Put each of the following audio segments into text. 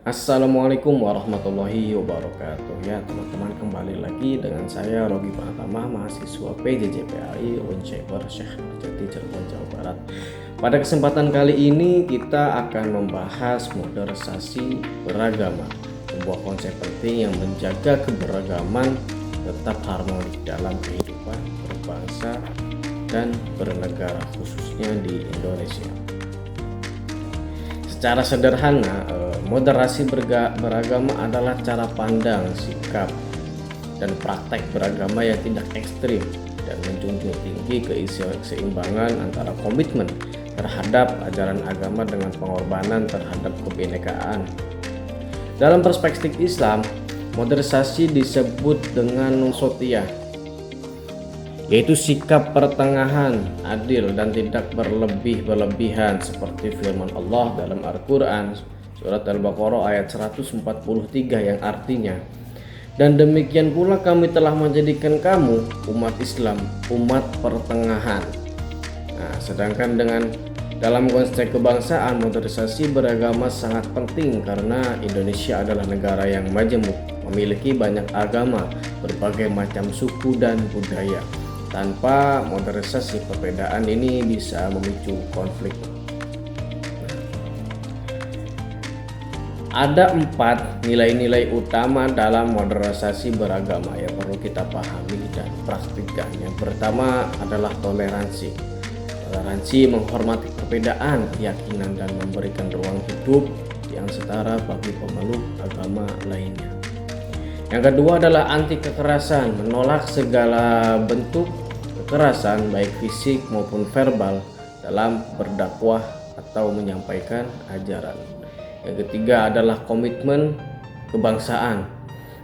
Assalamualaikum warahmatullahi wabarakatuh. Ya teman-teman, kembali lagi dengan saya Rogi Pratama, mahasiswa PJJ-PAI Unsyber Syekh Nurjati, Cirebon, Jawa Barat. Pada kesempatan kali ini kita akan membahas modernisasi beragama, sebuah konsep penting yang menjaga keberagaman tetap harmoni dalam kehidupan berbangsa dan bernegara, khususnya di Indonesia. Secara sederhana, moderasi beragama adalah cara pandang, sikap, dan praktek beragama yang tidak ekstrim dan menjunjung tinggi keseimbangan antara komitmen terhadap ajaran agama dengan pengorbanan terhadap kebinekaan. Dalam perspektif Islam, modernisasi disebut dengan nusotiyah, yaitu sikap pertengahan, adil dan tidak berlebihan seperti firman Allah dalam Al-Quran surat Al-Baqarah ayat 143 yang artinya, dan demikian pula kami telah menjadikan kamu umat Islam umat pertengahan. Sedangkan dalam konteks kebangsaan, modernisasi beragama sangat penting karena Indonesia adalah negara yang majemuk, memiliki banyak agama, berbagai macam suku dan budaya. Tanpa modernisasi, perbedaan ini bisa memicu konflik. Ada 4 nilai-nilai utama dalam modernisasi beragama yang perlu kita pahami dan praktikkan. Yang pertama adalah toleransi. Toleransi menghormati perbedaan keyakinan dan memberikan ruang hidup yang setara bagi pemeluk agama lainnya. Yang kedua adalah anti kekerasan, menolak segala bentuk kekerasan baik fisik maupun verbal dalam berdakwah atau menyampaikan ajaran. Yang ketiga adalah komitmen kebangsaan,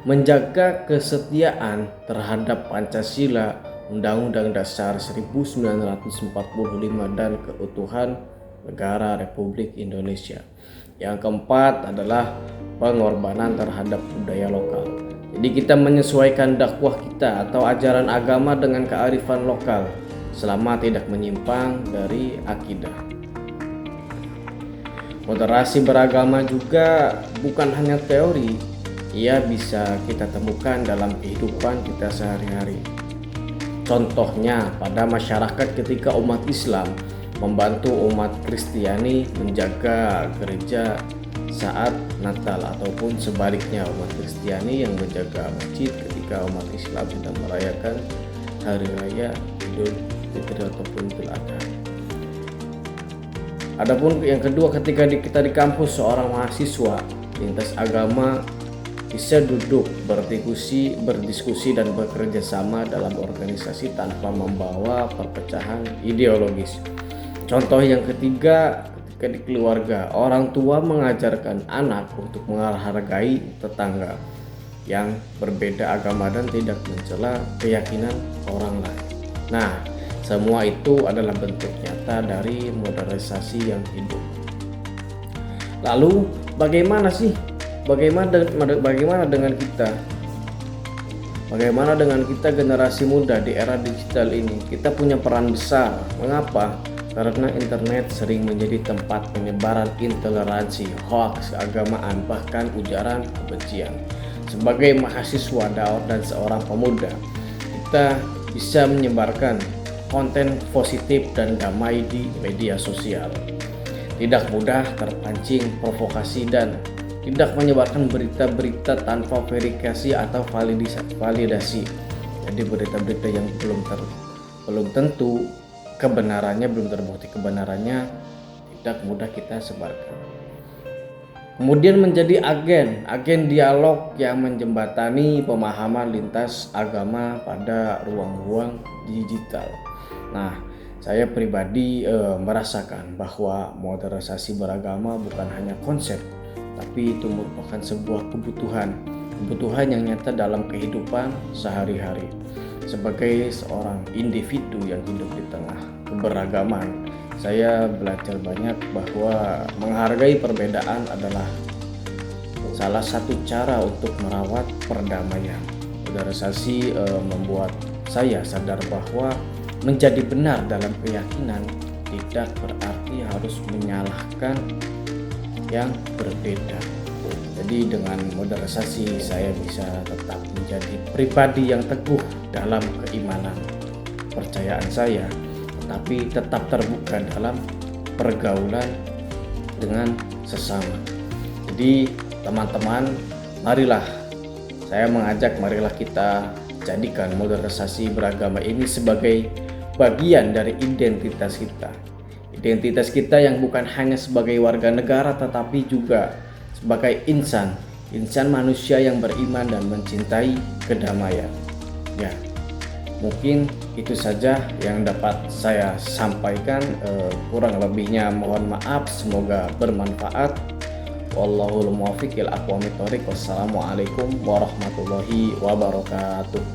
menjaga kesetiaan terhadap Pancasila, Undang-Undang Dasar 1945 dan keutuhan negara Republik Indonesia. Yang keempat adalah pengorbanan terhadap budaya lokal. Jadi kita menyesuaikan dakwah kita atau ajaran agama dengan kearifan lokal selama tidak menyimpang dari akidah. Moderasi beragama juga bukan hanya teori, ia bisa kita temukan dalam kehidupan kita sehari-hari. Contohnya pada masyarakat ketika umat Islam membantu umat Kristiani menjaga gereja saat Natal, ataupun sebaliknya umat Kristiani yang menjaga masjid ketika umat Islam sedang merayakan hari raya Idul Fitri ataupun Idul Adha. Adapun yang kedua, ketika kita di kampus, seorang mahasiswa lintas agama bisa duduk berdiskusi dan bekerja sama dalam organisasi tanpa membawa perpecahan ideologis. Contoh yang ketiga, di keluarga, orang tua mengajarkan anak untuk menghargai tetangga yang berbeda agama dan tidak mencela keyakinan orang lain. Nah, semua itu adalah bentuk nyata dari modernisasi yang hidup. Lalu bagaimana dengan kita? Bagaimana dengan kita generasi muda di era digital ini? Kita punya peran besar. Mengapa? Karena internet sering menjadi tempat penyebaran intoleransi, hoaks, keagamaan, bahkan ujaran kebencian. Sebagai mahasiswa dakwah dan seorang pemuda, kita bisa menyebarkan konten positif dan damai di media sosial. Tidak mudah terpancing provokasi dan tidak menyebarkan berita-berita tanpa verifikasi atau validasi. Jadi berita-berita yang belum tentu kebenarannya, belum terbukti kebenarannya, tidak mudah kita sebarkan. Kemudian menjadi agen dialog yang menjembatani pemahaman lintas agama pada ruang-ruang digital. Nah, saya pribadi merasakan bahwa modernisasi beragama bukan hanya konsep, tapi itu merupakan sebuah kebutuhan yang nyata dalam kehidupan sehari-hari. Sebagai seorang individu yang hidup di tengah keberagaman, saya belajar banyak bahwa menghargai perbedaan adalah salah satu cara untuk merawat perdamaian. Modernisasi membuat saya sadar bahwa menjadi benar dalam keyakinan tidak berarti harus menyalahkan yang berbeda. Jadi dengan modernisasi saya bisa tetap menjadi pribadi yang teguh dalam keimanan percayaan saya, tetapi tetap terbuka dalam pergaulan dengan sesama. Jadi teman-teman, marilah marilah kita jadikan modernisasi beragama ini sebagai bagian dari identitas kita. Identitas kita yang bukan hanya sebagai warga negara tetapi juga sebagai insan manusia yang beriman dan mencintai kedamaian. Ya, mungkin itu saja yang dapat saya sampaikan. Kurang lebihnya mohon maaf, semoga bermanfaat. Wallahul muwaffiq ila aqwamit thoriq. Wassalamualaikum warahmatullahi wabarakatuh.